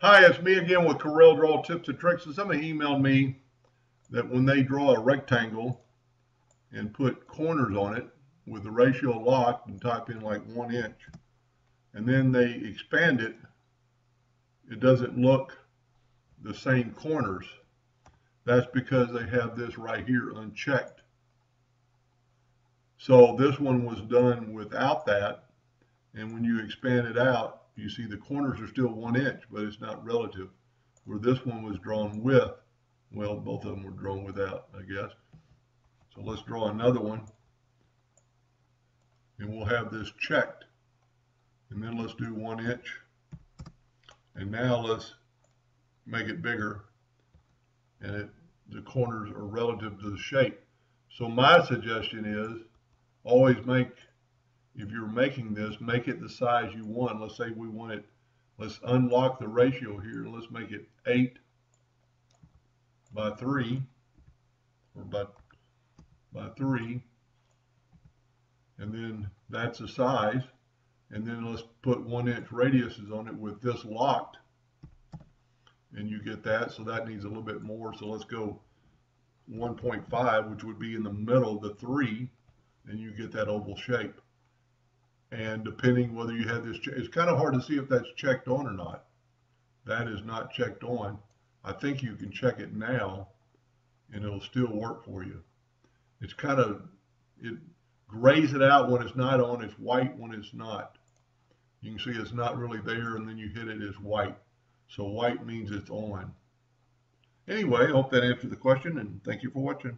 Hi, it's me again with Corel Draw Tips and Tricks. And somebody emailed me that when they draw a rectangle and put corners on it with the ratio locked and type in like 1 inch, and then they expand it, it doesn't look the same corners. That's because they have this right here unchecked. So this one was done without that, and when you expand it out, you see the corners are still 1 inch, but it's not relative. Where this one was drawn with, well, both of them were drawn without, I guess. So let's draw another one, and we'll have this checked. And then let's do 1 inch. And now let's make it bigger, and the corners are relative to the shape. So my suggestion is always if you're making this, make it the size you want. Let's say we want it, let's unlock the ratio here. Let's make it 8 by 3, or by 3. And then that's the size. And then let's put 1 inch radiuses on it with this locked. And you get that, so that needs a little bit more. So let's go 1.5, which would be in the middle of the 3, and you get that oval shape. And depending whether you have this, it's kind of hard to see if that's checked on or not. That is not checked on. I think you can check it now, and it'll still work for you. It's kind of, it grays it out when it's not on, it's white when it's not. You can see it's not really there, and then you hit it as white. So white means it's on. Anyway, I hope that answered the question, and thank you for watching.